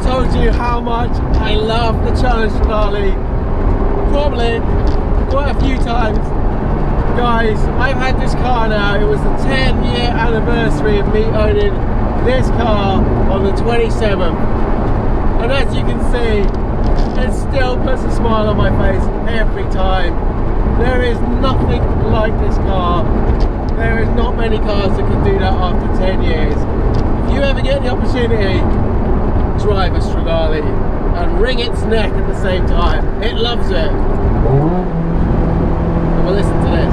told you how much I love the Challenge Ferrari, probably quite a few times. Guys, I've had this car now, it was the 10-year anniversary of me owning this car on the 27th, and as you can see, it still puts a smile on my face every time. There is nothing like this car. There is not many cars that can do that after 10 years. If you ever get the opportunity, drive a Ferrari and wring its neck at the same time. It loves it. Have a listen to this.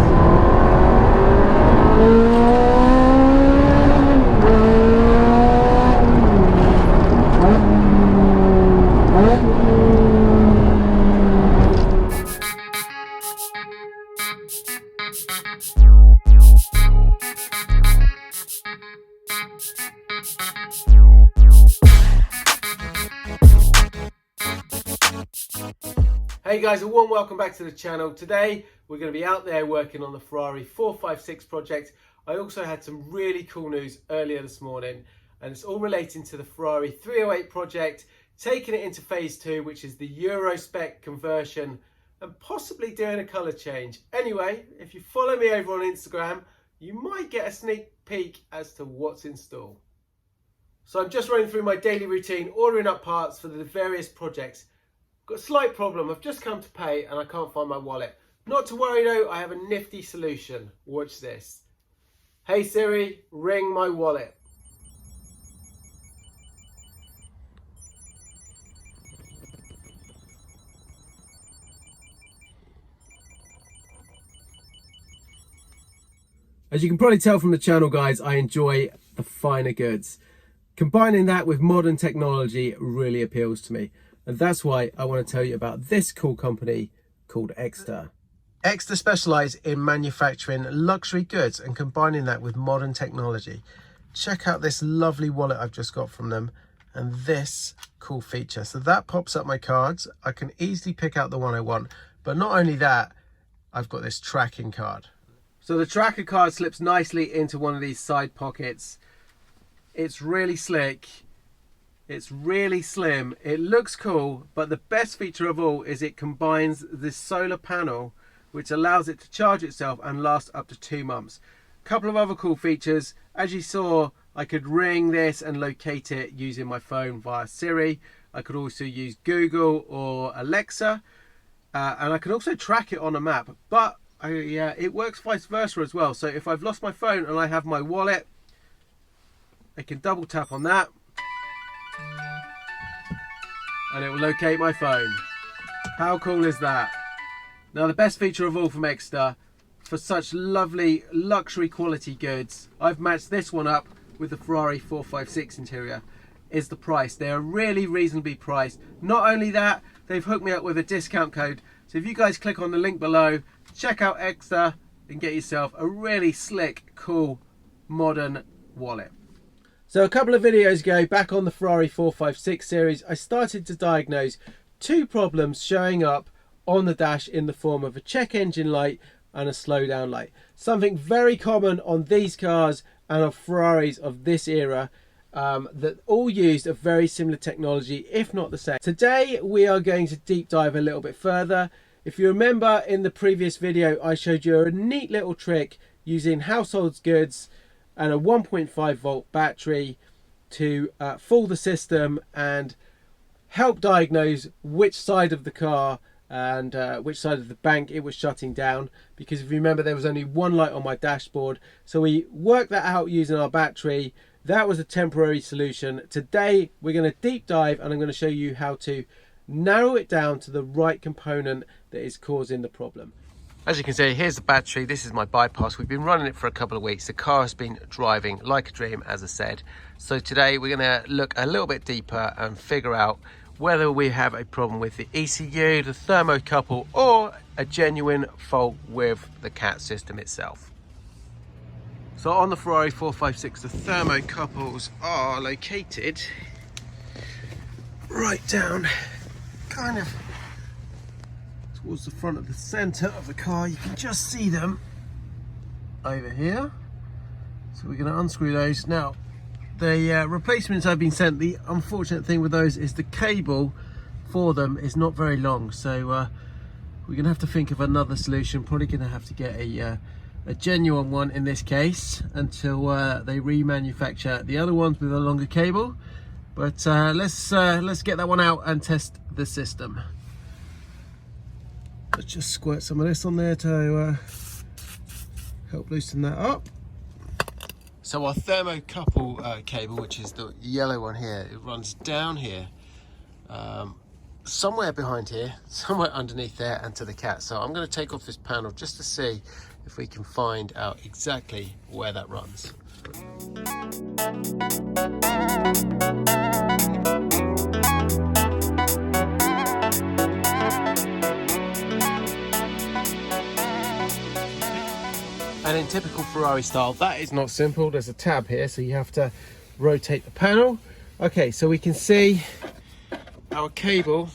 Hey guys, a warm welcome back to the channel. Today we're going to be out there working on the Ferrari 456 project. I also had some really cool news earlier this morning, and it's all relating to the Ferrari 308 project, taking it into phase 2, which is the Euro spec conversion, and possibly doing a colour change. Anyway, if you follow me over on Instagram, you might get a sneak peek as to what's in store. So I'm just running through my daily routine, ordering up parts for the various projects. Got a slight problem, I've just come to pay and I can't find my wallet. Not to worry though, I have a nifty solution. Watch this. Hey Siri, ring my wallet. As you can probably tell from the channel guys, I enjoy the finer goods. Combining that with modern technology really appeals to me. And that's why I want to tell you about this cool company called Exter. Exter specialise in manufacturing luxury goods and combining that with modern technology. Check out this lovely wallet I've just got from them and this cool feature. So that pops up my cards. I can easily pick out the one I want. But not only that, I've got this tracking card. So the tracker card slips nicely into one of these side pockets. It's really slick. It's really slim, it looks cool, but the best feature of all is it combines this solar panel which allows it to charge itself and last up to 2 months. A couple of other cool features, as you saw, I could ring this and locate it using my phone via Siri. I could also use Google or Alexa, and I can also track it on a map, but it works vice versa as well. So if I've lost my phone and I have my wallet, I can double tap on that and it will locate my phone. How cool is that? Now the best feature of all from Exter, for such lovely luxury quality goods, I've matched this one up with the Ferrari 456 interior, is the price. They are really reasonably priced. Not only that, they've hooked me up with a discount code. So if you guys click on the link below, check out Exter and get yourself a really slick, cool, modern wallet. So a couple of videos ago, back on the Ferrari 456 series, I started to diagnose 2 problems showing up on the dash in the form of a check engine light and a slow down light. Something very common on these cars and on Ferraris of this era that all used a very similar technology, if not the same. Today we are going to deep dive a little bit further. If you remember in the previous video, I showed you a neat little trick using household goods and a 1.5 volt battery to fool the system and help diagnose which side of the car and which side of the bank it was shutting down, because if you remember there was only one light on my dashboard. So we worked that out using our battery. That was a temporary solution. Today we're going to deep dive and I'm going to show you how to narrow it down to the right component that is causing the problem. As you can see, here's the battery. This is my bypass. We've been running it for a couple of weeks. The car has been driving like a dream, as I said. So today we're going to look a little bit deeper and figure out whether we have a problem with the ECU, the thermocouple, or a genuine fault with the CAT system itself. So on the Ferrari 456, the thermocouples are located right down, kind of towards the front of the center of the car. You can just see them over here. So we're going to unscrew those. Now, the replacements I've been sent, the unfortunate thing with those is the cable for them is not very long, so we're gonna have to think of another solution. Probably gonna have to get a genuine one in this case until they remanufacture the other ones with a longer cable. But let's get that one out and test the system. Let's just squirt some of this on there to help loosen that up. So our thermocouple cable, which is the yellow one here, it runs down here, somewhere behind here, somewhere underneath there, and to the cat. So I'm going to take off this panel just to see if we can find out exactly where that runs. And in typical Ferrari style, that is not simple. There's a tab here, so you have to rotate the panel. Okay, so we can see our cable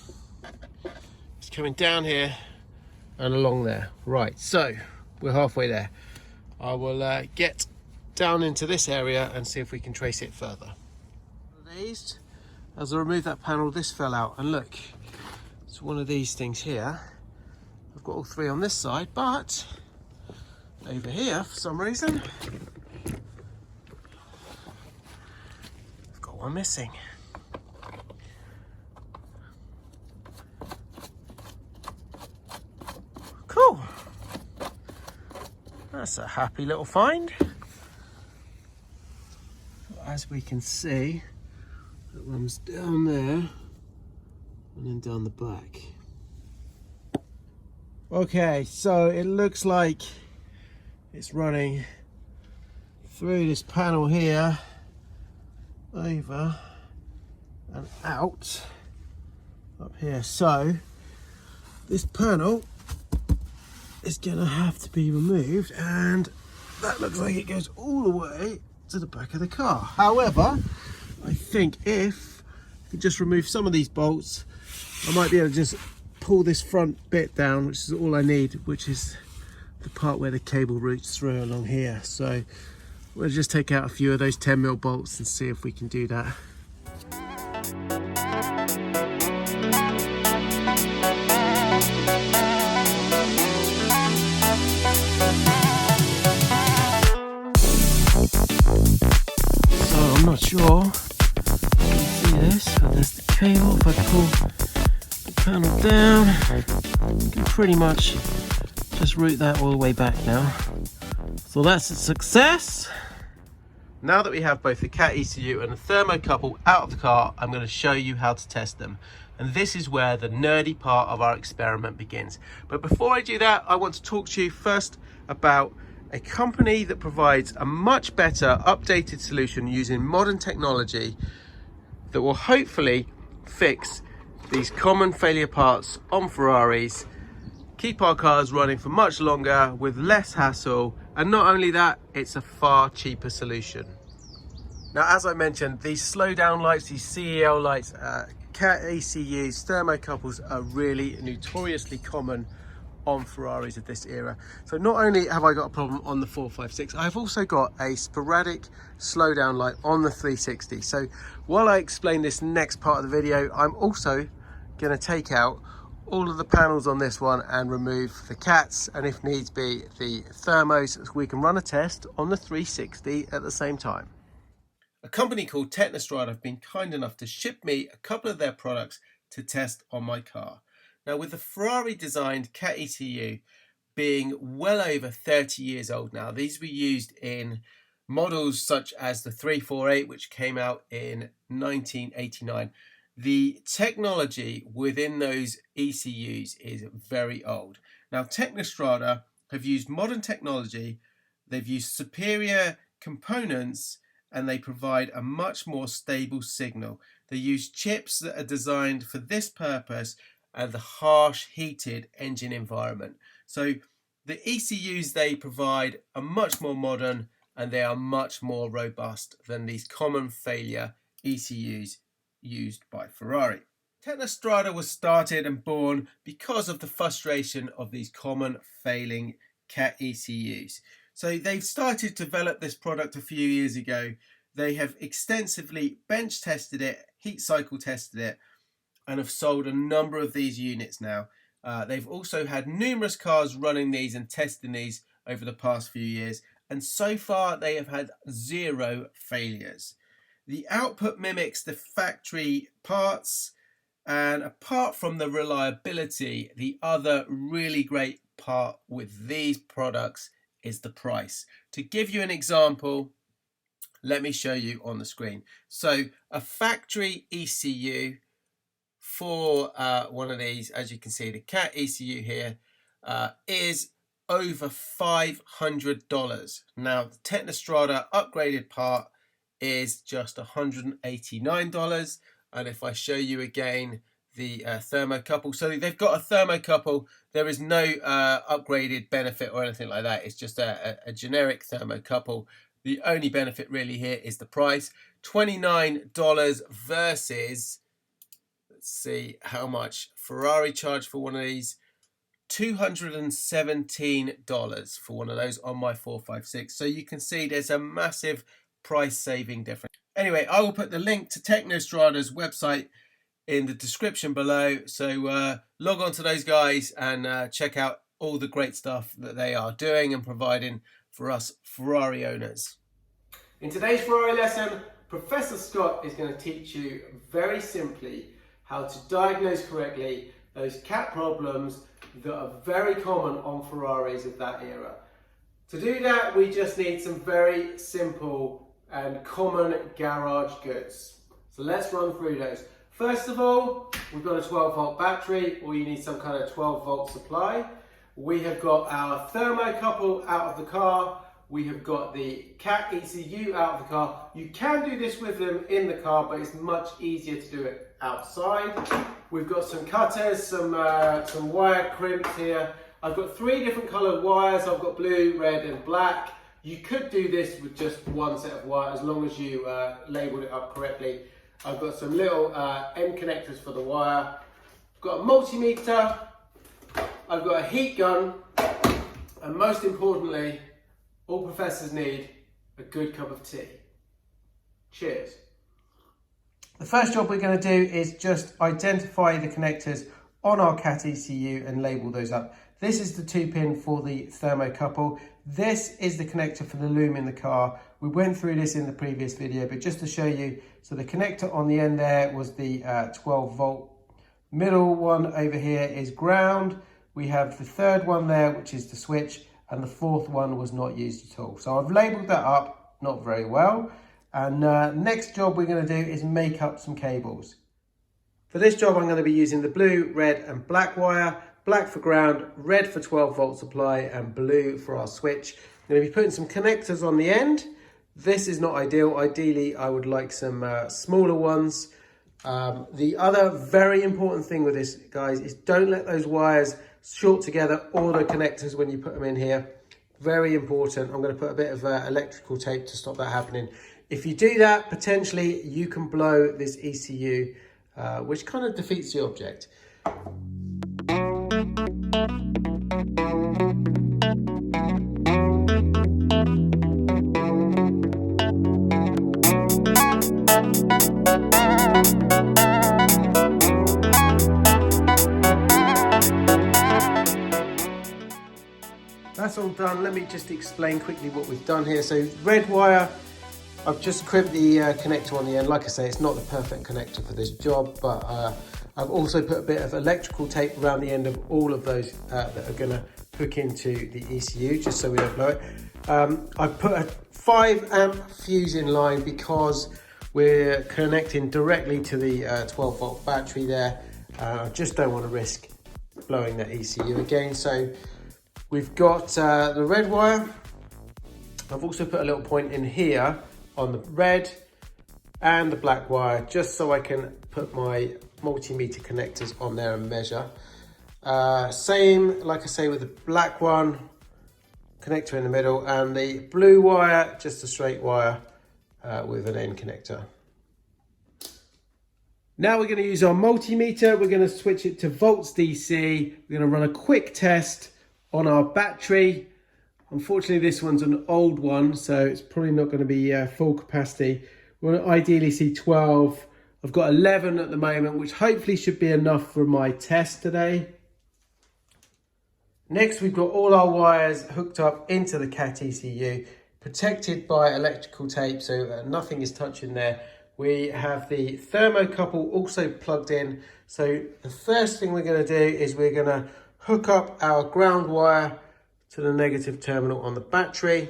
is coming down here and along there. Right, so we're halfway there. I will get down into this area and see if we can trace it further. As I remove that panel, this fell out, and look, it's one of these things here. I've got all three on this side, but over here, for some reason, I've got one missing. Cool. That's a happy little find. As we can see, it runs down there and then down the back. Okay, so it looks like it's running through this panel here, over and out up here. So this panel is gonna have to be removed, and that looks like it goes all the way to the back of the car. However, I think if you just remove some of these bolts, I might be able to just pull this front bit down, which is all I need, which is the part where the cable routes through along here. So we'll just take out a few of those 10mm bolts and see if we can do that. So I'm not sure if you can see this, but there's the cable. If I pull the panel down, you can pretty much just route that all the way back now. So that's a success. Now that we have both the cat ECU and the thermocouple out of the car, I'm going to show you how to test them. And this is where the nerdy part of our experiment begins. But before I do that, I want to talk to you first about a company that provides a much better updated solution using modern technology that will hopefully fix these common failure parts on Ferraris, keep our cars running for much longer with less hassle, and not only that, it's a far cheaper solution. Now, as I mentioned, these slow down lights, these CEL lights, cat ECUs, thermocouples are really notoriously common on Ferraris of this era. So not only have I got a problem on the 456, I've also got a sporadic slow down light on the 360. So while I explain this next part of the video, I'm also going to take out all of the panels on this one and remove the cats, and if needs be the thermos, so we can run a test on the 360 at the same time. A company called Technostrada have been kind enough to ship me a couple of their products to test on my car. Now, with the Ferrari designed cat ECU being well over 30 years old now, these were used in models such as the 348, which came out in 1989. The technology within those ECUs is very old. Now, Technostrada have used modern technology, they've used superior components, and they provide a much more stable signal. They use chips that are designed for this purpose and the harsh heated engine environment. So the ECUs they provide are much more modern, and they are much more robust than these common failure ECUs used by Ferrari. Technostrada was started and born because of the frustration of these common failing cat ECUs. So they've started to develop this product a few years ago. They have extensively bench tested it, heat cycle tested it, and have sold a number of these units now. They've also had numerous cars running these and testing these over the past few years, and so far they have had 0 failures. The output mimics the factory parts, and apart from the reliability, the other really great part with these products is the price. To give you an example, let me show you on the screen. So a factory ECU for one of these, as you can see, the CAT ECU here, is over $500. Now the Technostrada upgraded part is just $189. And if I show you again the thermocouple, so they've got a thermocouple. There is no upgraded benefit or anything like that. It's just a generic thermocouple. The only benefit really here is the price, $29 versus, let's see how much Ferrari charged for one of these, $217 for one of those on my 456. So you can see there's a massive price saving difference. Anyway, I will put the link to Technostrada's website in the description below. So log on to those guys and check out all the great stuff that they are doing and providing for us Ferrari owners. In today's Ferrari lesson, Professor Scott is going to teach you very simply how to diagnose correctly those CAT problems that are very common on Ferraris of that era. To do that, we just need some very simple and common garage goods. So let's run through those. First of all, we've got a 12-volt battery, or you need some kind of 12-volt supply. We have got our thermocouple out of the car. We have got the CAT ECU out of the car. You can do this with them in the car, but it's much easier to do it outside. We've got some cutters, some wire crimps here. I've got 3 different coloured wires. I've got blue, red and black. You could do this with just one set of wire as long as you labelled it up correctly. I've got some little end connectors for the wire. I've got a multimeter. I've got a heat gun. And most importantly, all professors need a good cup of tea. Cheers. The first job we're going to do is just identify the connectors on our CAT ECU and label those up. This is the 2-pin for the thermocouple. This is the connector for the loom in the car. We went through this in the previous video, but just to show you, so the connector on the end there was the 12-volt. Middle one over here is ground. We have the 3rd one there, which is the switch, and the 4th one was not used at all. So I've labelled that up, not very well. And next job we're going to do is make up some cables. For this job, I'm going to be using the blue, red and black wire. Black for ground, red for 12-volt supply, and blue for our switch. I'm going to be putting some connectors on the end. This is not ideal. Ideally, I would like some smaller ones. The other very important thing with this, guys, is don't let those wires short together or the connectors when you put them in here. Very important. I'm going to put a bit of electrical tape to stop that happening. If you do that, potentially you can blow this ECU, which kind of defeats the object. That's all done. Let me just explain quickly what we've done here. So red wire, I've just crimped the connector on the end. Like I say, it's not the perfect connector for this job, but I've also put a bit of electrical tape around the end of all of those that are going to hook into the ECU, just so we don't blow it. I've put a 5 amp fuse in line because we're connecting directly to the 12-volt battery there. I just don't want to risk blowing that ECU again. So we've got the red wire. I've also put a little point in here on the red and the black wire, just so I can put my multimeter connectors on there and measure. Same, like I say, with the black one, connector in the middle, and the blue wire, just a straight wire with an end connector. Now we're going to use our multimeter. We're going to switch it to volts DC. We're going to run a quick test on our battery. Unfortunately, this one's an old one, so it's probably not going to be full capacity. We want to ideally see 12. I've got 11 at the moment, which hopefully should be enough for my test today. Next, we've got all our wires hooked up into the CAT ECU, protected by electrical tape, so nothing is touching there. We have the thermocouple also plugged in. So the first thing we're going to do is we're going to hook up our ground wire to the negative terminal on the battery.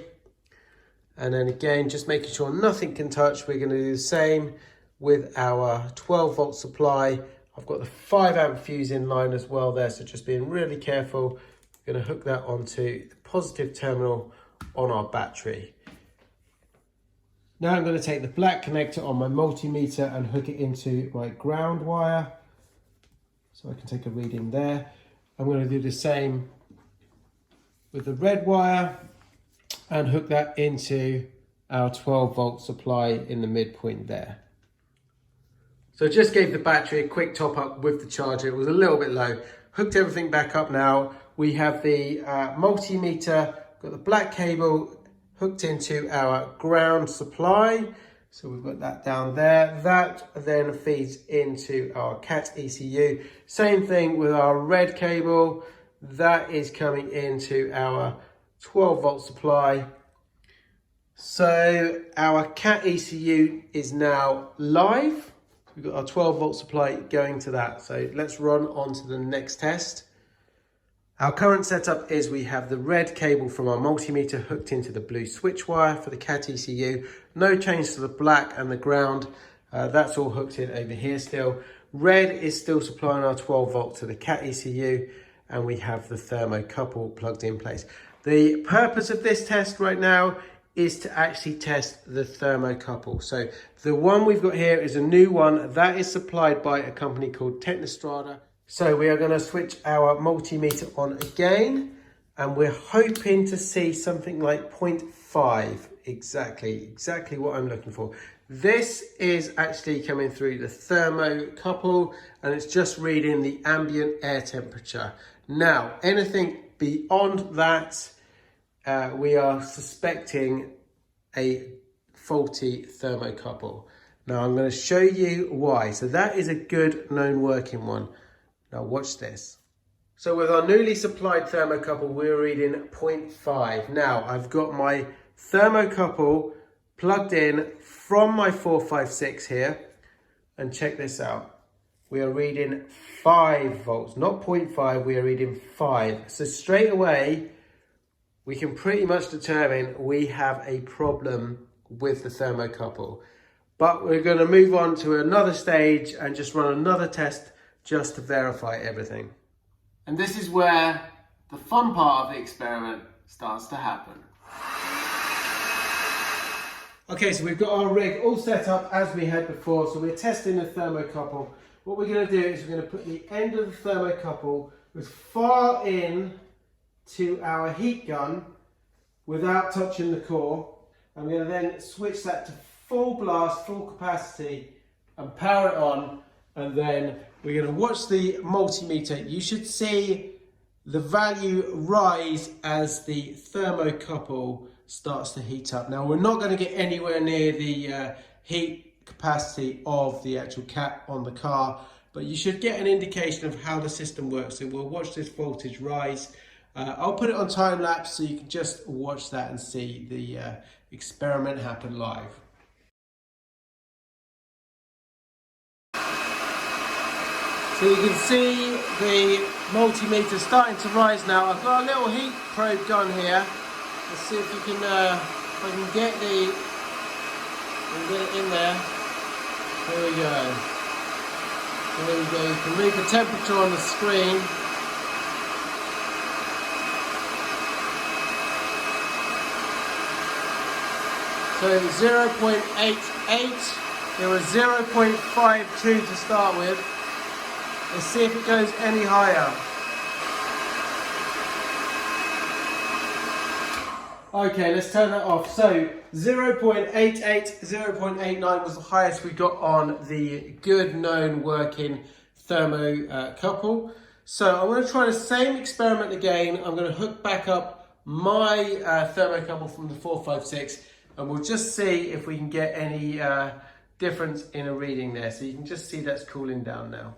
And then again, just making sure nothing can touch, we're going to do the same with our 12 volt supply. I've got the 5 amp fuse in line as well there, so just being really careful. We're going to hook that onto the positive terminal on our battery. Now I'm going to take the black connector on my multimeter and hook it into my ground wire, so I can take a reading there. I'm going to do the same with the red wire and hook that into our 12 volt supply in the midpoint there. So I just gave the battery a quick top up with the charger. It was a little bit low. Hooked everything back up now. We have the multimeter, got the black cable hooked into our ground supply. So we've got that down there. That then feeds into our CAT ECU. Same thing with our red cable. That is coming into our 12 volt supply. So our CAT ECU is now live. We've got our 12 volt supply going to that. So let's run on to the next test. Our current setup is we have the red cable from our multimeter hooked into the blue switch wire for the CAT ECU. No change to the black and the ground. That's all hooked in over here still. Red is still supplying our 12 volt to the CAT ECU, and we have the thermocouple plugged in place. The purpose of this test right now is to actually test the thermocouple. So the one we've got here is a new one that is supplied by a company called Technostrada. So we are going to switch our multimeter on again, and we're hoping to see something like 0.5, exactly what I'm looking for. This is actually coming through the thermocouple, and it's just reading the ambient air temperature. Now, anything beyond that, we are suspecting a faulty thermocouple. Now I'm going to show you why. So that is a good known working one. Now watch this. So with our newly supplied thermocouple, we're reading 0.5. Now I've got my thermocouple plugged in from my 456 here, and check this out. We are reading 5 volts, not 0.5, we are reading 5. So straight away, we can pretty much determine we have a problem with the thermocouple. But we're going to move on to another stage and just run another test just to verify everything. And this is where the fun part of the experiment starts to happen. Okay, so we've got our rig all set up as we had before, so we're testing the thermocouple. What we're going to do is we're going to put the end of the thermocouple as far in to our heat gun without touching the core. I'm going to then switch that to full blast, full capacity, and power it on, and then we're going to watch the multimeter. You should see the value rise as the thermocouple starts to heat up. Now we're not going to get anywhere near the heat capacity of the actual CAT on the car, but you should get an indication of how the system works. So we'll watch this voltage rise. I'll put it on time lapse so you can just watch that and see the experiment happen live. So you can see the multimeter starting to rise now. I've got a little heat probe gun here. Let's see if you can, if I can get it in there. There we go. There we go. You can read the temperature on the screen. So 0.88. There was 0.52 to start with. Let's see if it goes any higher. Okay, let's turn that off. So 0.88, 0.89 was the highest we got on the good known working thermocouple. So I'm going to try the same experiment again. I'm going to hook back up my thermocouple from the 456, and we'll just see if we can get any difference in a reading there. So you can just see that's cooling down now.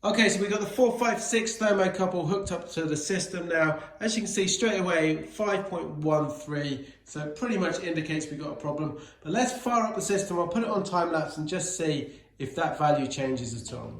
Okay, so we've got the 456 thermocouple hooked up to the system now. As you can see straight away, 5.13, so it pretty much indicates we've got a problem. But let's fire up the system, I'll put it on time lapse and just see if that value changes at all.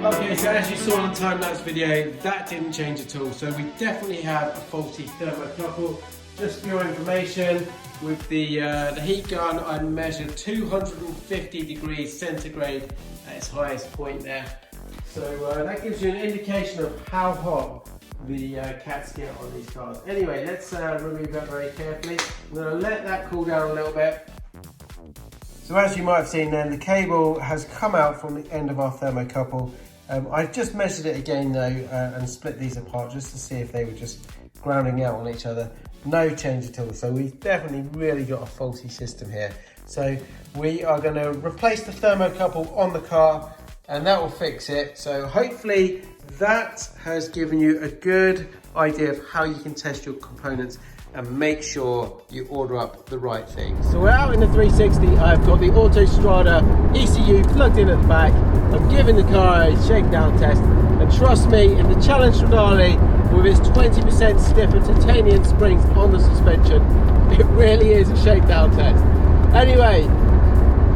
Okay, so as you saw in the time-lapse video, that didn't change at all. So we definitely have a faulty thermocouple. Just for your information, with the heat gun, I measured 250 degrees centigrade at its highest point there. So that gives you an indication of how hot the cats get on these cars. Anyway, let's remove that very carefully. I'm going to let that cool down a little bit. So as you might have seen then, the cable has come out from the end of our thermocouple. I've just measured it again though and split these apart just to see if they were just grounding out on each other. No change at all, so we've definitely really got a faulty system here. So we are going to replace the thermocouple on the car and that will fix it. So hopefully that has given you a good idea of how you can test your components and make sure you order up the right things. So we're out in the 360, I've got the Autostrada ECU plugged in at the back. I'm giving the car a shakedown test, and trust me, in the Challenge Ferrari, with its 20% stiffer titanium springs on the suspension, it really is a shakedown test. Anyway,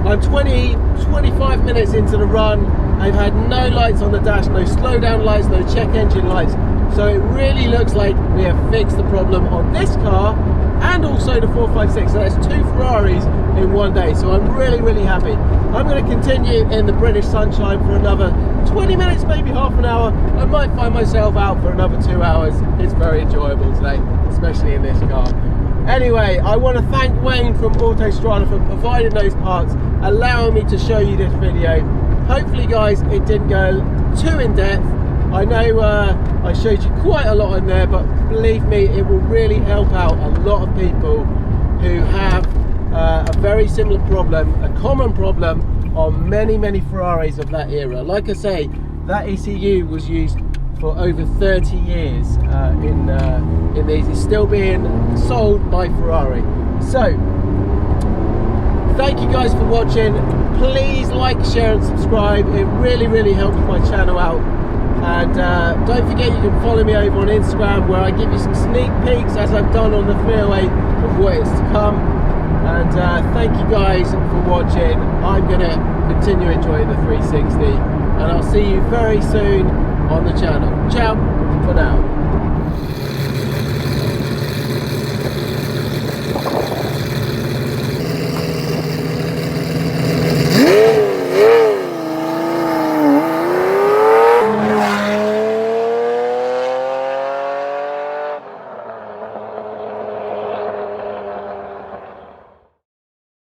I'm 25 minutes into the run. I've had no lights on the dash, no slowdown lights, no check engine lights. So it really looks like we have fixed the problem on this car and also the 456. So that's 2 Ferraris in one day. So I'm really, really happy. I'm going to continue in the British sunshine for another 20 minutes, maybe half an hour. I might find myself out for another 2 hours. It's very enjoyable today, especially in this car. Anyway, I want to thank Wayne from Autostrada for providing those parts, allowing me to show you this video. Hopefully guys, it didn't go too in depth. I know I showed you quite a lot in there, but believe me, it will really help out a lot of people who have a very similar problem, a common problem on many, many Ferraris of that era. Like I say, that ECU was used for over 30 years in these. It's still being sold by Ferrari. So, thank you guys for watching. Please like, share and subscribe. It really, really helps my channel out. And don't forget you can follow me over on Instagram, where I give you some sneak peeks, as I've done on the freeway, of what is to come. And thank you guys for watching. I'm going to continue enjoying the 360, and I'll see you very soon on the channel. Ciao for now.